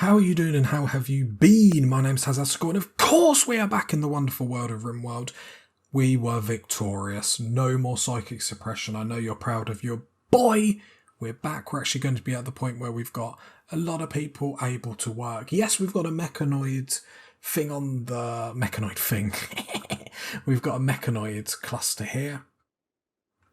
How are you doing and how have you been? My name's Hazasco and of course we are back in the wonderful world of Rimworld. We were victorious. No more psychic suppression. I know you're proud of your boy. We're back. We're actually going to be at the point where we've got a lot of people able to work. Yes, we've got a mechanoid thing on the... Mechanoid thing. We've got a mechanoid cluster here.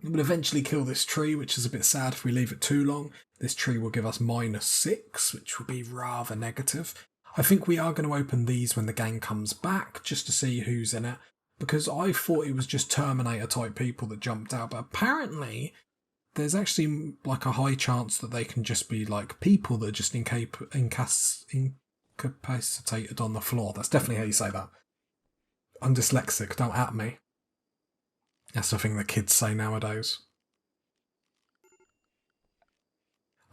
We'll eventually kill this tree, which is a bit sad if we leave it too long. This tree will give us -6, which will be rather negative. I think we are going to open these when the gang comes back, just to see who's in it. Because I thought it was just Terminator type people that jumped out, but apparently there's actually like a high chance that they can just be like people that are just incapacitated on the floor. That's definitely how you say that. I'm dyslexic, don't at me. That's the thing that kids say nowadays.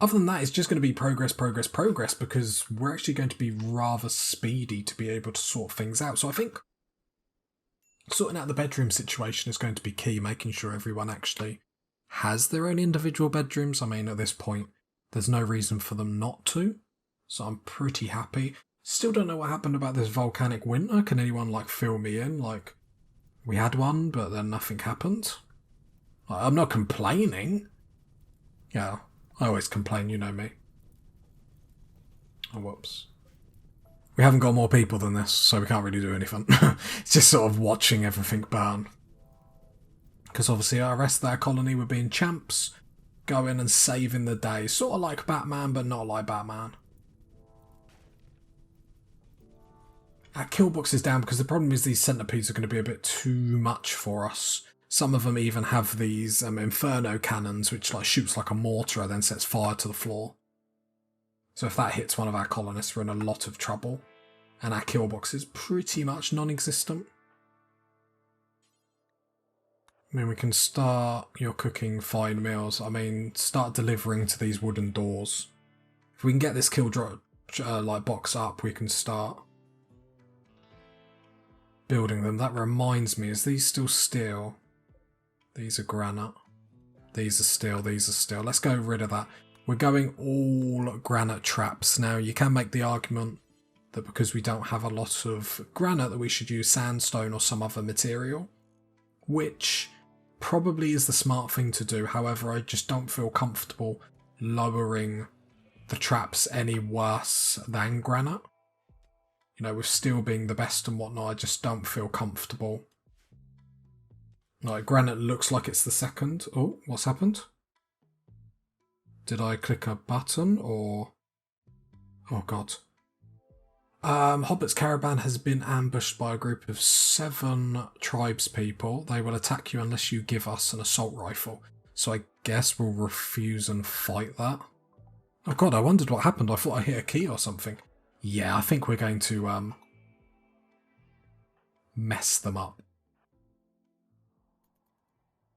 Other than that, it's just going to be progress, because we're actually going to be rather speedy to be able to sort things out. So I think sorting out the bedroom situation is going to be key, making sure everyone actually has their own individual bedrooms. I mean, at this point, there's no reason for them not to. So I'm pretty happy. Still don't know what happened about this volcanic winter. Can anyone, fill me in? We had one, but then nothing happened. I'm not complaining. Yeah, I always complain, you know me. Oh, whoops. We haven't got more people than this, so we can't really do anything. It's just sort of watching everything burn. Because obviously our rest of our colony were being champs, going and saving the day. Sort of like Batman, but not like Batman. Our kill box is down because the problem is these centipedes are going to be a bit too much for us. Some of them even have these inferno cannons, which shoots like a mortar and then sets fire to the floor. So if that hits one of our colonists, we're in a lot of trouble. And our kill box is pretty much non-existent. I mean, we can start your cooking fine meals. I mean, start delivering to these wooden doors. If we can get this kill drop box up, we can start building them. That reminds me, is these still steel? These are granite. These are steel, these are steel. Let's go rid of that. We're going all granite traps. Now, you can make the argument that because we don't have a lot of granite that we should use sandstone or some other material, which probably is the smart thing to do. However, I just don't feel comfortable lowering the traps any worse than granite. You know, with steel being the best and whatnot, I just don't feel comfortable. Granite looks like it's the second. Oh, what's happened? Did I click a button or... Oh god. Hobbit's caravan has been ambushed by a group of 7 tribespeople. They will attack you unless you give us an assault rifle. So I guess we'll refuse and fight that. Oh god, I wondered what happened. I thought I hit a key or something. Yeah, I think we're going to mess them up.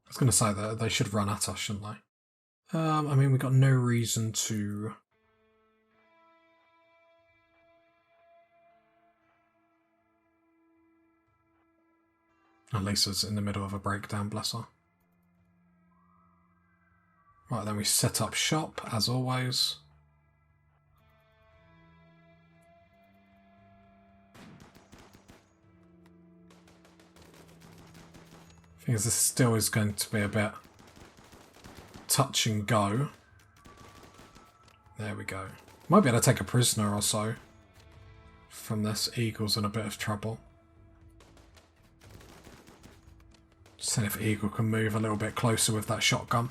I was going to say that they should run at us, shouldn't they? I mean, we've got no reason to... And Lisa's in the middle of a breakdown, bless her. Right, then we set up shop, as always. Thing is, this still is going to be a bit touch and go. There we go. Might be able to take a prisoner or so from this. Eagle's in a bit of trouble. See if Eagle can move a little bit closer with that shotgun.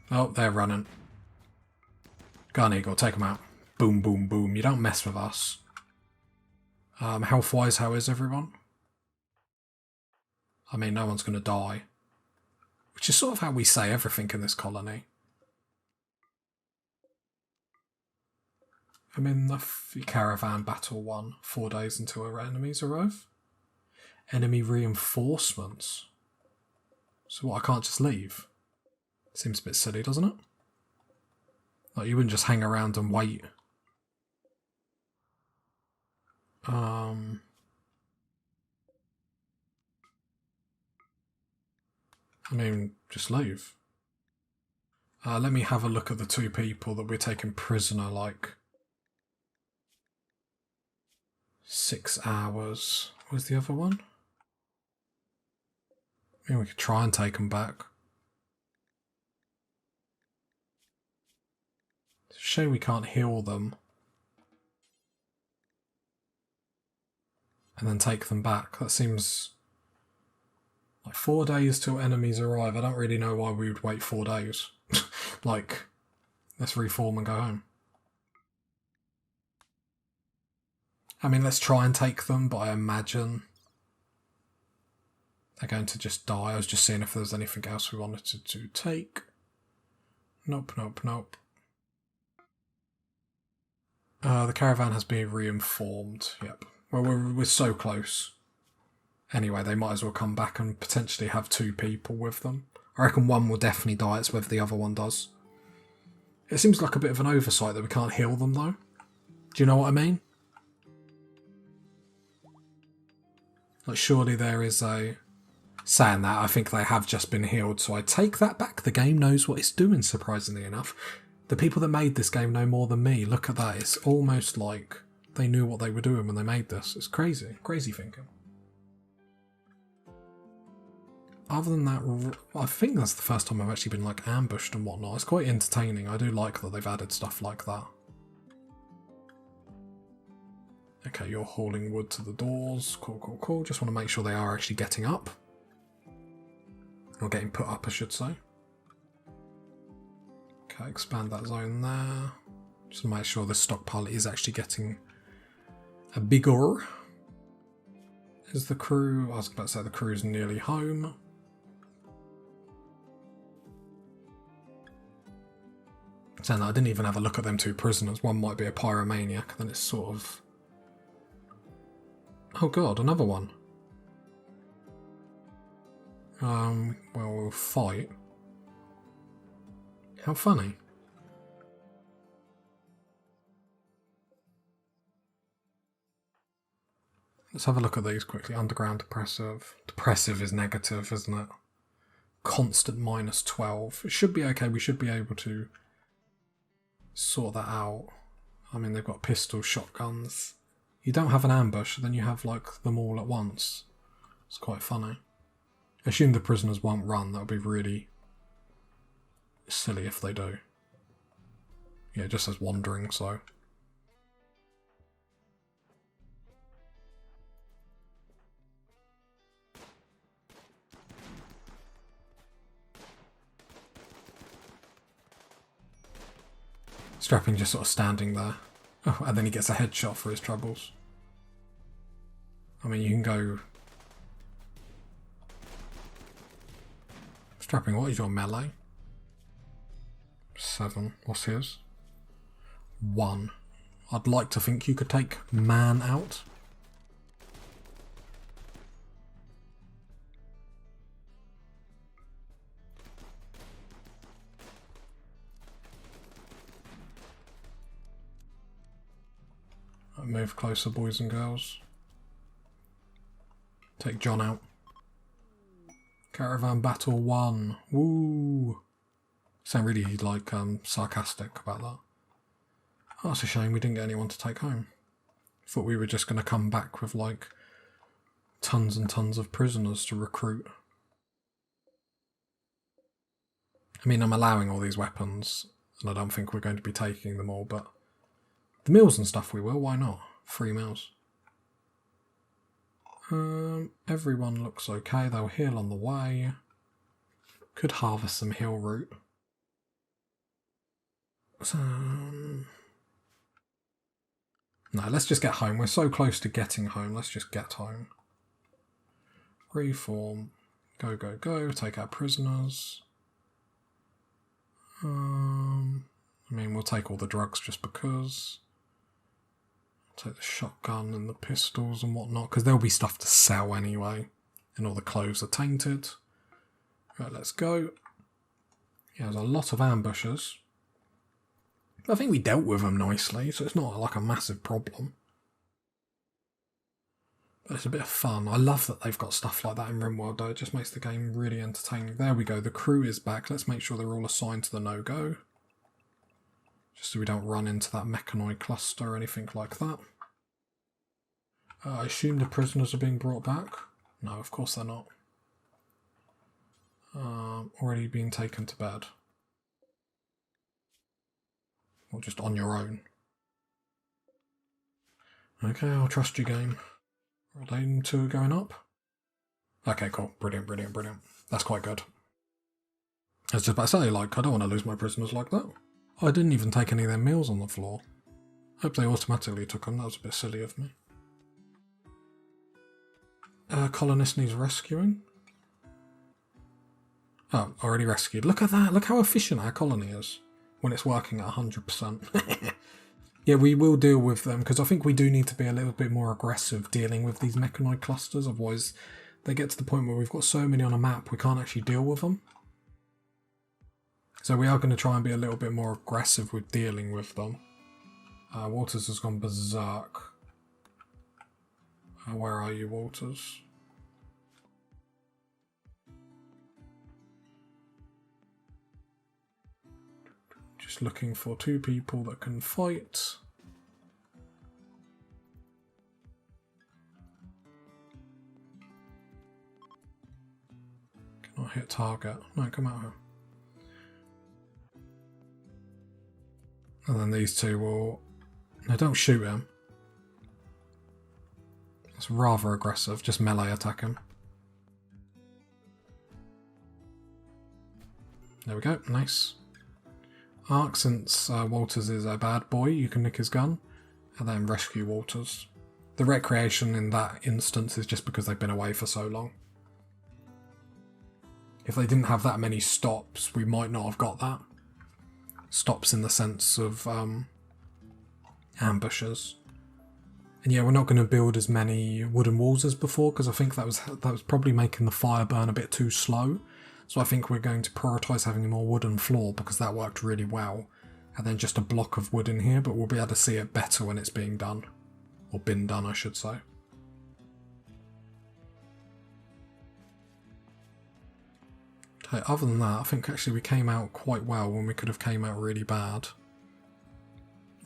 Oh, they're running. Go on, Eagle, take them out. Boom, boom, boom. You don't mess with us. Health-wise, how is everyone? I mean, no one's going to die. Which is sort of how we say everything in this colony. I'm in the caravan battle 1. 4 days until our enemies arrive. Enemy reinforcements. So what, I can't just leave? Seems a bit silly, doesn't it? You wouldn't just hang around and wait. I mean, just leave. Let me have a look at the 2 people that we're taking prisoner, like 6 hours. Where's the other one? Maybe we could try and take them back. It's a shame we can't heal them. And then take them back. That seems like 4 days till enemies arrive. I don't really know why we would wait 4 days. Like, let's reform and go home. I mean, let's try and take them, but I imagine they're going to just die. I was just seeing if there was anything else we wanted to take. Nope, nope, nope. The caravan has been reinformed. Yep. Well, we're so close. Anyway, they might as well come back and potentially have 2 people with them. I reckon one will definitely die, it's whether the other one does. It seems like a bit of an oversight that we can't heal them, though. Do you know what I mean? Like, surely there is a... Saying that, I think they have just been healed, so I take that back. The game knows what it's doing, surprisingly enough. The people that made this game know more than me. Look at that, it's almost like they knew what they were doing when they made this. It's crazy. Crazy thinking. Other than that, I think that's the first time I've actually been like ambushed and whatnot. It's quite entertaining. I do like that they've added stuff like that. Okay, you're hauling wood to the doors. Cool, cool, cool. Just want to make sure they are actually getting up. Or getting put up, I should say. Okay, expand that zone there. Just to make sure the stockpile is actually getting a bigger. Is the crew... I was about to say the crew's nearly home. Saying that, I didn't even have a look at them 2 prisoners. One might be a pyromaniac, then it's sort of... Oh god, another one. Well, we'll fight. How funny. Let's have a look at these quickly. Underground depressive. Depressive is negative, isn't it? Constant -12. It should be okay. We should be able to sort that out. I mean, they've got pistols, shotguns. You don't have an ambush, then you have like them all at once. It's quite funny. I assume the prisoners won't run. That would be really silly if they do. Yeah, it just says wandering, so... Strapping just sort of standing there. Oh, and then he gets a headshot for his troubles. I mean, you can go... Strapping, what is your melee? 7. What's his? 1. I'd like to think you could take man out. Move closer, boys and girls. Take John out. Caravan Battle 1. Woo! Sound really like sarcastic about that. Oh, that's a shame we didn't get anyone to take home. Thought we were just going to come back with like tons and tons of prisoners to recruit. I mean, I'm allowing all these weapons, and I don't think we're going to be taking them all, but the meals and stuff we will, why not? 3 meals. Everyone looks okay, they'll heal on the way. Could harvest some heal root. No, let's just get home. We're so close to getting home, let's just get home. Reform. Go, go, go. Take our prisoners. I mean, we'll take all the drugs just because. Take the shotgun and the pistols and whatnot, because there'll be stuff to sell anyway. And all the clothes are tainted. Right, let's go. Yeah, there's a lot of ambushes. I think we dealt with them nicely, so it's not like a massive problem. But it's a bit of fun. I love that they've got stuff like that in Rimworld though. It just makes the game really entertaining. There we go, the crew is back. Let's make sure they're all assigned to the no-go. Just so we don't run into that mechanoid cluster or anything like that. I assume the prisoners are being brought back? No, of course they're not. Already being taken to bed. Or just on your own. Okay, I'll trust you, game. Are they two going up? Okay, cool. Brilliant, brilliant, brilliant. That's quite good. I was just about to say, like, I don't want to lose my prisoners like that. I didn't even take any of their meals on the floor. Hope they automatically took them. That was a bit silly of me. Colonist needs rescuing. Oh, already rescued. Look at that. Look how efficient our colony is when it's working at 100%. Yeah, we will deal with them because I think we do need to be a little bit more aggressive dealing with these mechanoid clusters. Otherwise, they get to the point where we've got so many on a map we can't actually deal with them. So we are going to try and be a little bit more aggressive with dealing with them. Waters has gone berserk. Where are you, Waters? Just looking for two people that can fight. Cannot hit target. No, come out here. And then these two will... No, don't shoot him. That's rather aggressive. Just melee attack him. There we go. Nice. Arc, since Walters is a bad boy, you can nick his gun and then rescue Walters. The recreation in that instance is just because they've been away for so long. If they didn't have that many stops, we might not have got that. Stops in the sense of ambushes. And yeah, we're not going to build as many wooden walls as before because I think that was probably making the fire burn a bit too slow. So I think we're going to prioritise having a more wooden floor because that worked really well. And then just a block of wood in here, but we'll be able to see it better when it's being done. Or been done, I should say. Okay, other than that, I think actually we came out quite well when we could have came out really bad.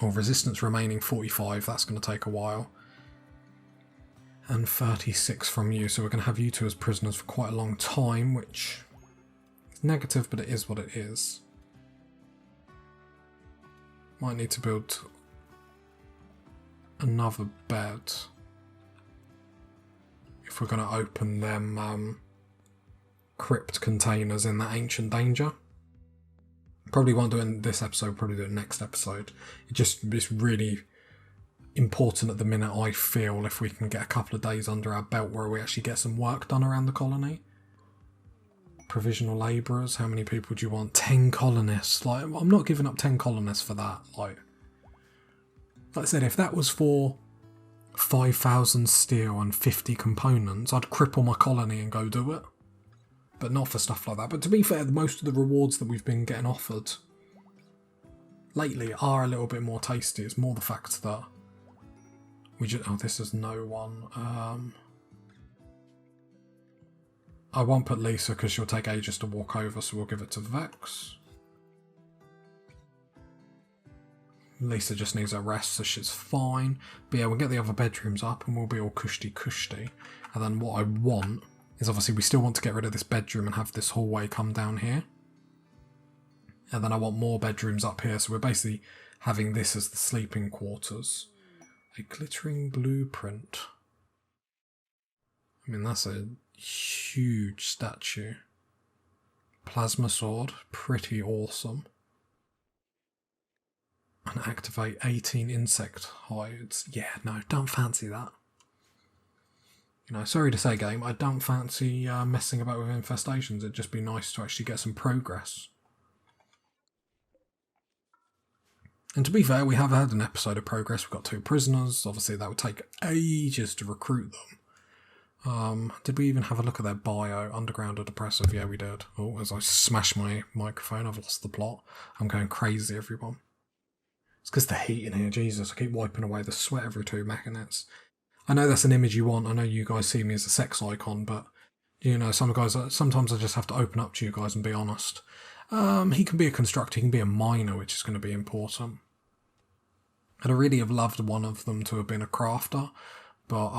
Or resistance remaining 45, that's going to take a while. And 36 from you, so we're going to have you two as prisoners for quite a long time, which... negative, but it is what it is. Might need to build another bed if we're going to open them crypt containers in that ancient danger. Probably won't do it in this episode, probably do it next episode. It's really important at the minute, I feel, if we can get a couple of days under our belt where we actually get some work done around the colony. Provisional labourers, how many people do you want? 10 colonists. Like, I'm not giving up 10 colonists for that. Like I said, if that was for 5,000 steel and 50 components, I'd cripple my colony and go do it. But not for stuff like that. But to be fair, most of the rewards that we've been getting offered lately are a little bit more tasty. It's more the fact that we just... Oh, this is no one. I won't put Lisa because she'll take ages to walk over, so we'll give it to Vex. Lisa just needs a rest, so she's fine. But yeah, we'll get the other bedrooms up and we'll be all cushy. And then what I want is, obviously we still want to get rid of this bedroom and have this hallway come down here. And then I want more bedrooms up here, so we're basically having this as the sleeping quarters. A glittering blueprint. I mean, that's a huge statue. Plasma sword, pretty awesome. And activate 18 insect hides. Yeah, no, don't fancy that. You know, sorry to say, game, I don't fancy messing about with infestations. It'd just be nice to actually get some progress. And to be fair, we have had an episode of progress. We've got 2 prisoners. Obviously, that would take ages to recruit them. Did we even have a look at their bio? Underground or depressive? Yeah, we did. Oh, as I smash my microphone, I've lost the plot. I'm going crazy, everyone. It's because the heat in here, Jesus. I keep wiping away the sweat every 2 minutes. I know that's an image you want. I know you guys see me as a sex icon, but you know, sometimes I just have to open up to you guys and be honest. He can be a constructor, he can be a miner, which is going to be important. I'd really have loved one of them to have been a crafter, but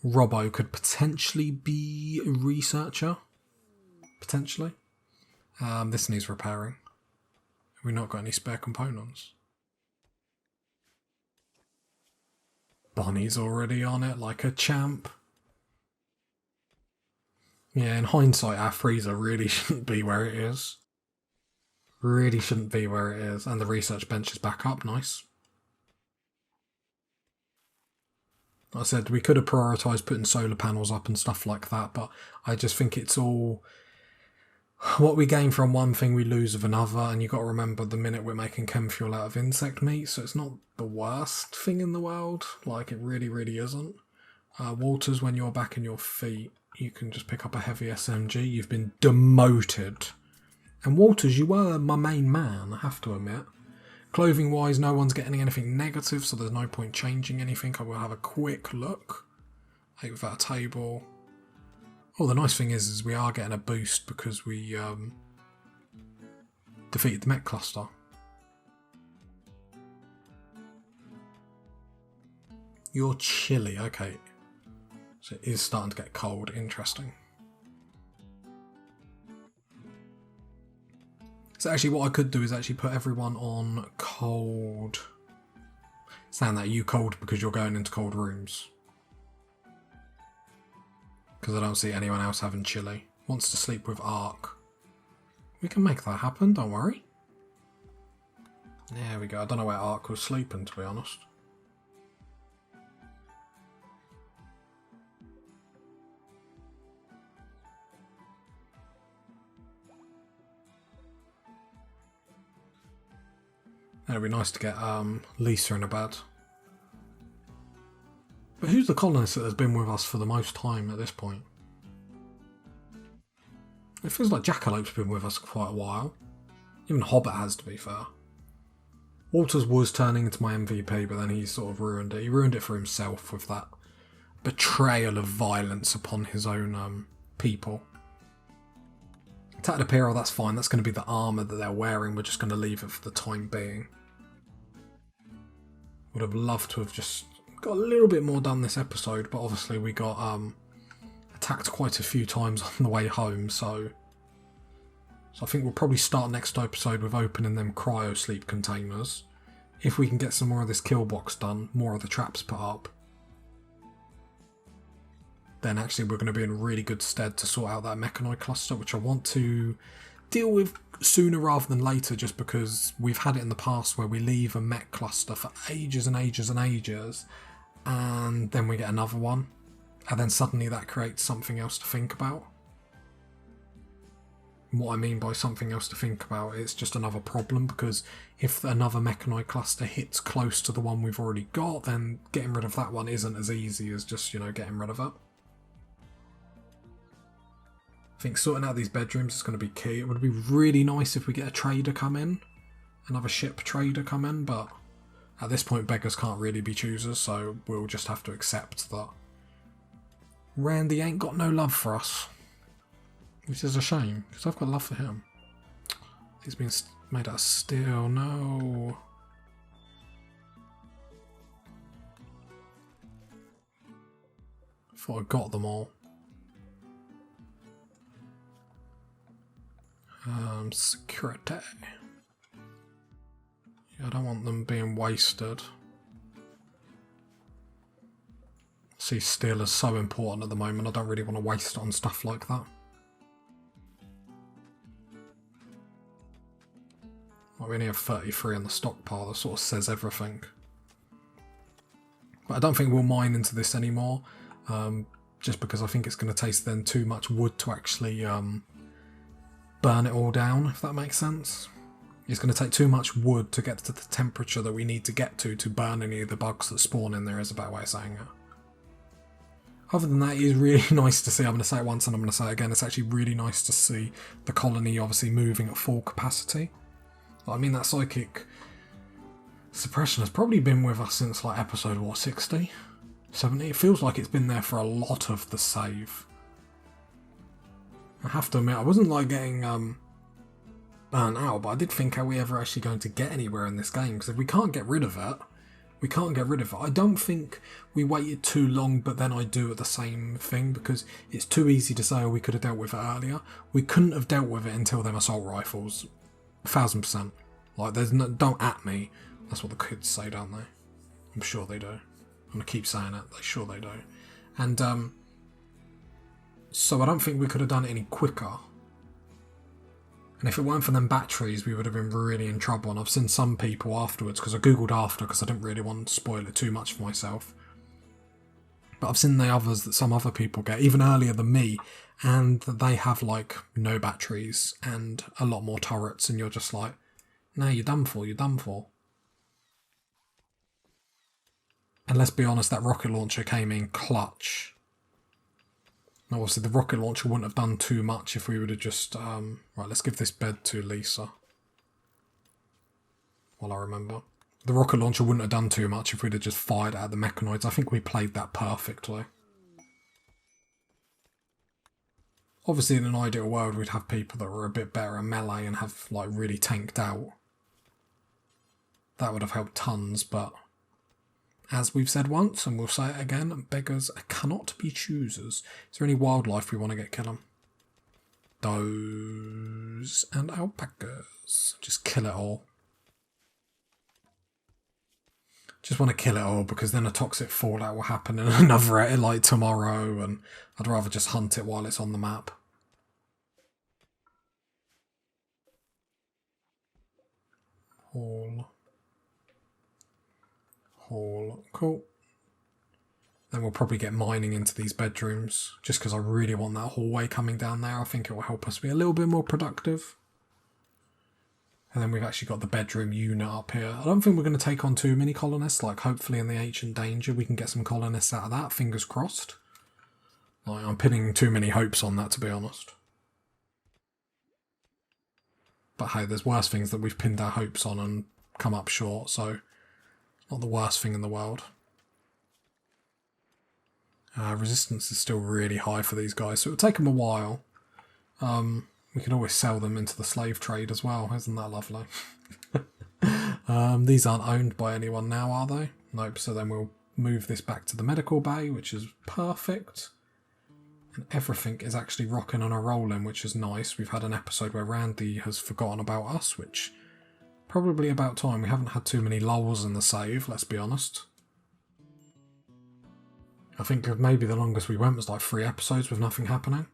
Robbo could potentially be a researcher. Potentially. This needs repairing. Have we not got any spare components? Bonnie's already on it like a champ. Yeah, in hindsight, our freezer really shouldn't be where it is. Really shouldn't be where it is. And the research bench is back up, nice. Like I said, we could have prioritised putting solar panels up and stuff like that, but I just think it's all... What we gain from one thing we lose of another, and you've got to remember the minute we're making chem fuel out of insect meat, so it's not the worst thing in the world. Like, it really, really isn't. Walters, when you're back in your feet, you can just pick up a heavy SMG. You've been demoted. And Walters, you were my main man, I have to admit. Clothing-wise, no one's getting anything negative, so there's no point changing anything. I will have a quick look. Hey, without a table. Oh, the nice thing is we are getting a boost because we defeated the mech cluster. You're chilly, okay. So it is starting to get cold, interesting. So actually what I could do is actually put everyone on cold. Saying that, you cold because you're going into cold rooms. Because I don't see anyone else having chilly. Wants to sleep with Ark. We can make that happen, don't worry. There we go. I don't know where Ark was sleeping, to be honest. It'd be nice to get Lisa in a bed. But who's the colonist that has been with us for the most time at this point? It feels like Jackalope's been with us for quite a while. Even Hobbit has, to be fair. Walters was turning into my MVP, but then he sort of ruined it. He ruined it for himself with that betrayal of violence upon his own people. Attack the Piro, that's fine. That's going to be the armour that they're wearing. We're just going to leave it for the time being. Would have loved to have just got a little bit more done this episode, but obviously we got attacked quite a few times on the way home, so I think we'll probably start next episode with opening them cryo sleep containers. If we can get some more of this kill box done, more of the traps put up, then actually we're going to be in really good stead to sort out that mechanoid cluster, which I want to deal with sooner rather than later, just because we've had it in the past where we leave a mech cluster for ages and ages and ages, and then we get another one, and then suddenly that creates something else to think about. And what I mean by something else to think about, it's just another problem, because if another mechanoid cluster hits close to the one we've already got, then getting rid of that one isn't as easy as just, getting rid of it. I think sorting out these bedrooms is going to be key. It would be really nice if we get a trader come in, another ship trader come in, but at this point beggars can't really be choosers, so we'll just have to accept that Randy ain't got no love for us, which is a shame, because I've got love for him. He's been made out of steel, no. Thought I got them all. Security. Yeah, I don't want them being wasted. See, steel is so important at the moment, I don't really want to waste it on stuff like that. Well, we only have 33 in the stockpile, that sort of says everything. But I don't think we'll mine into this anymore, just because I think it's going to take then too much wood to actually burn it all down, if that makes sense. It's going to take too much wood to get to the temperature that we need to get to burn any of the bugs that spawn in there, is a better way of saying it. Other than that, it is really nice to see, I'm going to say it once and I'm going to say it again, it's actually really nice to see the colony obviously moving at full capacity. I mean, that psychic suppression has probably been with us since like episode, what, 60? 70. It feels like it's been there for a lot of the save. I have to admit, I wasn't like getting burnt out, but I did think, are we ever actually going to get anywhere in this game? Because if we can't get rid of it, we can't get rid of it. I don't think we waited too long, but then I do at the same thing, because it's too easy to say, oh, we could have dealt with it earlier. We couldn't have dealt with it until them assault rifles. 1000%. Like, there's no, don't at me. That's what the kids say, don't they? I'm sure they do. I'm going to keep saying it. They sure they do. And, so I don't think we could have done it any quicker. And if it weren't for them batteries, we would have been really in trouble. And I've seen some people afterwards, because I googled after, because I didn't really want to spoil it too much for myself. But I've seen the others that some other people get, even earlier than me, and they have like no batteries and a lot more turrets, and you're just like, no, you're done for, you're done for. And let's be honest, that rocket launcher came in clutch. Now, obviously, the rocket launcher wouldn't have done too much if we would have just... right, let's give this bed to Lisa. While I remember. The rocket launcher wouldn't have done too much if we'd have just fired at the mechanoids. I think we played that perfectly. Obviously, in an ideal world, we'd have people that were a bit better at melee and have, like, really tanked out. That would have helped tons, but... as we've said once, and we'll say it again, beggars cannot be choosers. Is there any wildlife we want to get killing? Does and alpacas. Just kill it all. Just want to kill it all, because then a toxic fallout will happen in another, like, tomorrow, and I'd rather just hunt it while it's on the map. Hall. Cool. Then we'll probably get mining into these bedrooms, just because I really want that hallway coming down there. I think it will help us be a little bit more productive. And then we've actually got the bedroom unit up here. I don't think we're going to take on too many colonists. Like, hopefully in the Ancient Danger we can get some colonists out of that, fingers crossed. Like, I'm pinning too many hopes on that, to be honest. But hey, there's worse things that we've pinned our hopes on and come up short, so... not the worst thing in the world. Resistance is still really high for these guys, so it'll take them a while. We can always sell them into the slave trade as well, isn't that lovely? These aren't owned by anyone now, are they? Nope, so then we'll move this back to the medical bay, which is perfect. And everything is actually rocking and a rolling, which is nice. We've had an episode where Randy has forgotten about us, which... probably about time. We haven't had too many lulls in the save, let's be honest. I think maybe the longest we went was like 3 episodes with nothing happening.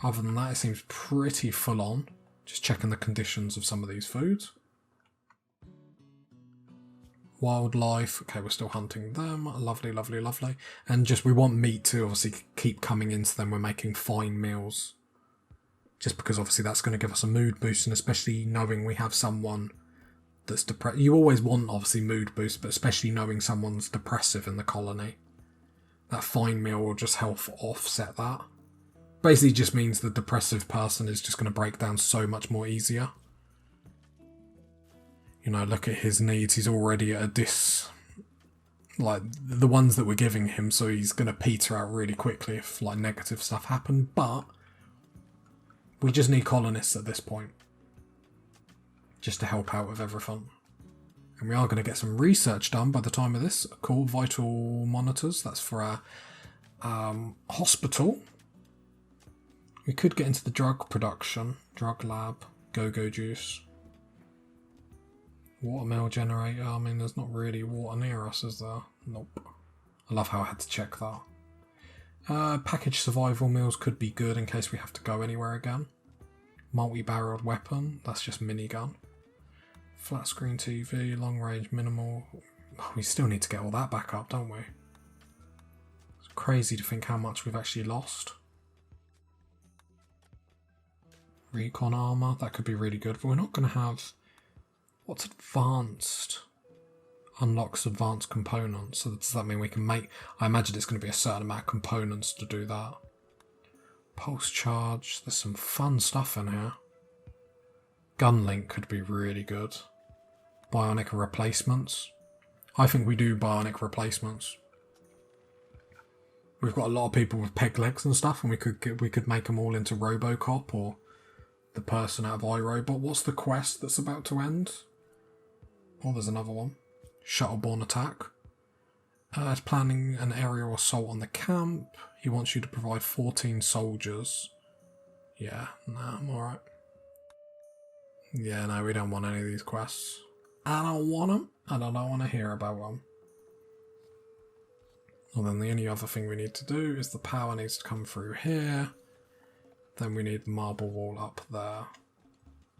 Other than that, it seems pretty full on. Just checking the conditions of some of these foods. Wildlife. Okay, we're still hunting them. Lovely, lovely, lovely. And just, we want meat to obviously keep coming into them. We're making fine meals. Just because obviously that's going to give us a mood boost, and especially knowing we have someone that's depressed. You always want obviously mood boost, but especially knowing someone's depressive in the colony. That fine meal will just help offset that. Basically just means the depressive person is just going to break down so much more easier. You know, look at his needs. He's already at a like, the ones that we're giving him, so he's going to peter out really quickly if, like, negative stuff happen, but we just need colonists at this point. Just to help out with everything. And we are going to get some research done by the time of this. Cool, vital monitors. That's for our hospital. We could get into the drug production. Drug lab. Go-go juice. Watermill generator. I mean, there's not really water near us, is there? Nope. I love how I had to check that. Packaged survival meals could be good in case we have to go anywhere again. Multi-barreled weapon. That's just minigun. Flat screen TV, long range, minimal. Oh, we still need to get all that back up, don't we? It's crazy to think how much we've actually lost. Recon armor, that could be really good, but we're not going to have... what's advanced? Unlocks advanced components. So does that mean we can make... I imagine it's going to be a certain amount of components to do that. Pulse charge, there's some fun stuff in here. Gunlink could be really good. Bionic replacements. I think we do bionic replacements. We've got a lot of people with peg legs and stuff, and we could make them all into RoboCop or the person out of iRobot. What's the quest that's about to end? Oh, there's another one. Shuttleborne attack. It's planning an aerial assault on the camp. He wants you to provide 14 soldiers. Yeah, nah, I'm alright. Yeah, no, we don't want any of these quests. I don't want them, and I don't want to hear about them. Well, then the only other thing we need to do is the power needs to come through here. Then we need the marble wall up there.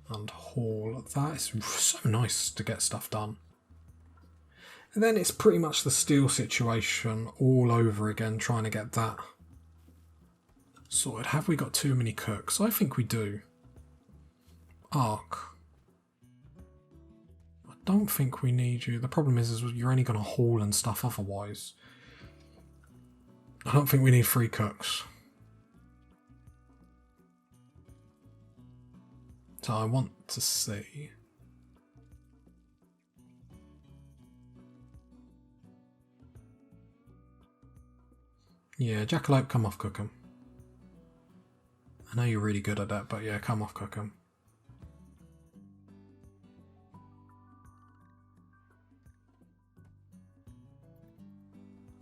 And haul that. It's so nice to get stuff done. And then it's pretty much the steel situation all over again, trying to get that sorted. Have we got too many cooks? I think we do. Arc. I don't think we need you. The problem is you're only going to haul and stuff otherwise. I don't think we need 3 cooks. So I want to see. Yeah, Jackalope, come off cook 'em. I know you're really good at that, but yeah, come off cook 'em.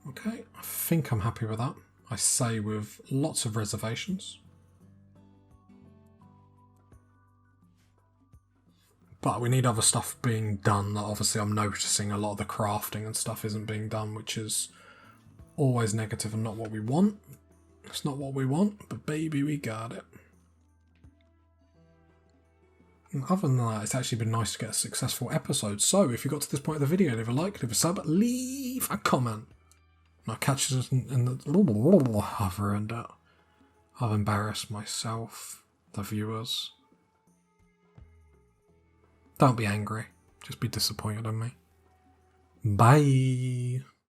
Okay, I think I'm happy with that. I say with lots of reservations. But we need other stuff being done. Obviously, I'm noticing a lot of the crafting and stuff isn't being done, which is always negative and not what we want. It's not what we want, but baby, we got it. And other than that, it's actually been nice to get a successful episode. So, if you got to this point of the video, leave a like, leave a sub, leave a comment. And I'll catch you in the... I've ruined it. I've embarrassed myself, the viewers. Don't be angry. Just be disappointed in me. Bye.